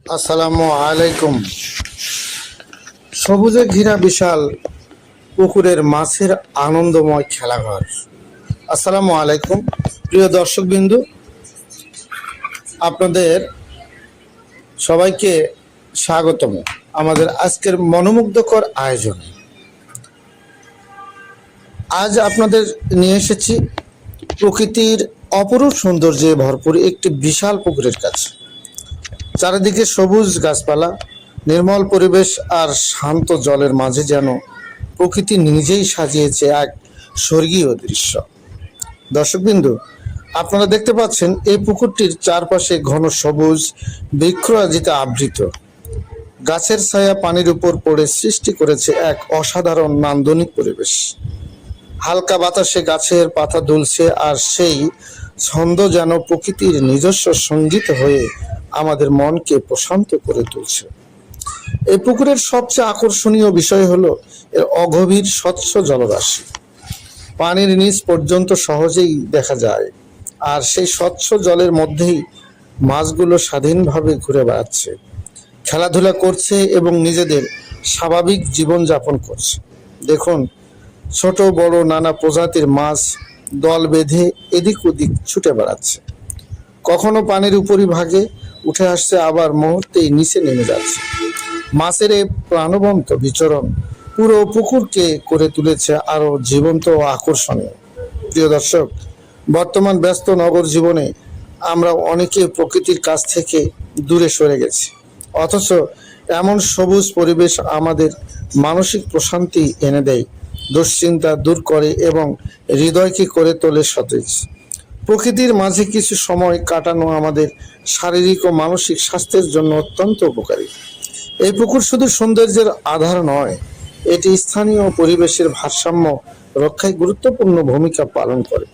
আসসালামু আলাইকুম। সবুজে ঘেরা বিশাল পুকুরের মাছের আনন্দময় খেলাঘর। আসসালামু আলাইকুম প্রিয় দর্শকবিন্দু, আপনাদের সবাইকে স্বাগতম আমাদের আজকের মনোমুগ্ধকর আয়োজনে। আজ আপনাদের নিয়ে এসেছি প্রকৃতির অপরূপ সৌন্দর্যে ভরপুর একটি বিশাল পুকুরের কাছে। চারিদিকে সবুজ গাছপালা, নির্মল পরিবেশ আর শান্ত জলের মাঝে যেন প্রকৃতি নিজেই সাজিয়েছে এক স্বর্গীয় দৃশ্য। দর্শকবিন্দু, আপনারা দেখতে পাচ্ছেন এই পুকুরটির চারপাশে ঘন সবুজ বৃক্ষরাজিতে আবৃত। গাছের ছায়া পানির উপর পড়ে সৃষ্টি করেছে এক অসাধারণ নান্দনিক পরিবেশ। হালকা বাতাসে গাছের পাতা দুলছে আর সেই ছন্দ যেন প্রকৃতির নিজস্ব সঙ্গীত হয়ে আমাদের মনকে প্রশান্ত করে তুলছে। এই পুকুরের সবচেয়ে আকর্ষণীয় বিষয় হলো এর অগভীর স্বচ্ছ জলরাশি। পানির নিচ পর্যন্ত সহজেই দেখা যায়, আর সেই স্বচ্ছ জলের মধ্যেই মাছগুলো স্বাধীনভাবে ঘুরে বেড়াচ্ছে, খেলাধুলা করছে এবং নিজেদের স্বাভাবিক জীবনযাপন করছে। দেখুন, ছোট বড় নানা প্রজাতির মাছ দল বেঁধে এদিক ওদিক ছুটে বেড়াচ্ছে। কখনো পানির উপরিভাগে উঠে আসছে, আবার মুহূর্তেই নিচে নেমে যাচ্ছে। মাছের এই প্রাণবন্ত বিচরণ পুরো পুকুরকে করে তুলেছে আরো জীবন্ত ও আকর্ষণীয়। প্রিয় দর্শক, বর্তমান ব্যস্ত নগর জীবনে আমরা অনেকে প্রকৃতির কাছ থেকে দূরে সরে গেছি, অথচ এমন সবুজ পরিবেশ আমাদের মানসিক প্রশান্তি এনে দেয়, দুশ্চিন্তা দূর করে এবং হৃদয়কে করে তোলে সতেজ। প্রকৃতির মাঝে কিছু সময় কাটানো আমাদের শারীরিক ও মানসিক স্বাস্থ্যের জন্য অত্যন্ত উপকারী। এই পুকুর শুধু সৌন্দর্যের আধার নয়, এটি স্থানীয় পরিবেশের ভারসাম্য রক্ষায় গুরুত্বপূর্ণ ভূমিকা পালন করে।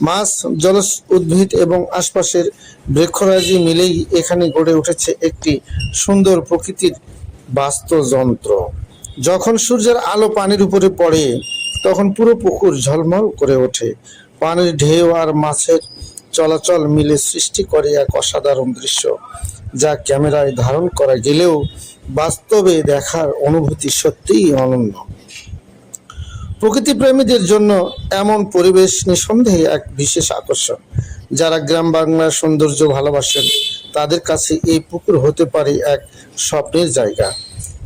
মাছ, জলজ উদ্ভিদ এবং আশপাশের বৃক্ষরাজি মিলেই এখানে গড়ে উঠেছে একটি সুন্দর প্রকৃতির বাস্তুযন্ত্র। যখন সূর্যের আলো পানির উপরে পড়ে, তখন পুরো পুকুর ঝলমল করে ওঠে। পানির ঢেউ আর মাছের চলাচল মিলে সৃষ্টি করে এক অসাধারণ দৃশ্য, যা ক্যামেরায় ধারণ করা গেলেও বাস্তবে দেখার অনুভূতি সত্যিই অনন্য। প্রকৃতি প্রেমীদের জন্য এমন পরিবেশ নিঃসন্দেহে এক বিশেষ আকর্ষণ। যারা গ্রাম বাংলার সৌন্দর্য ভালোবাসেন, তাদের কাছে এই পুকুর হতে পারে এক স্বপ্নের জায়গা।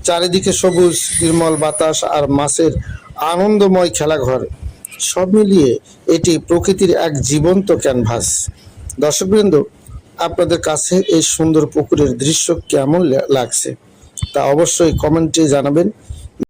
চারিদিকে সবুজ, নির্মল বাতাস আর মাছের আনন্দময় খেলাঘর, সব মিলিয়ে এটি প্রকৃতির এক জীবন্ত ক্যানভাস। দর্শকবৃন্দ, আপনাদের কাছে এই সুন্দর পুকুরের দৃশ্য কেমন লাগছে তা অবশ্যই কমেন্টে জানাবেন।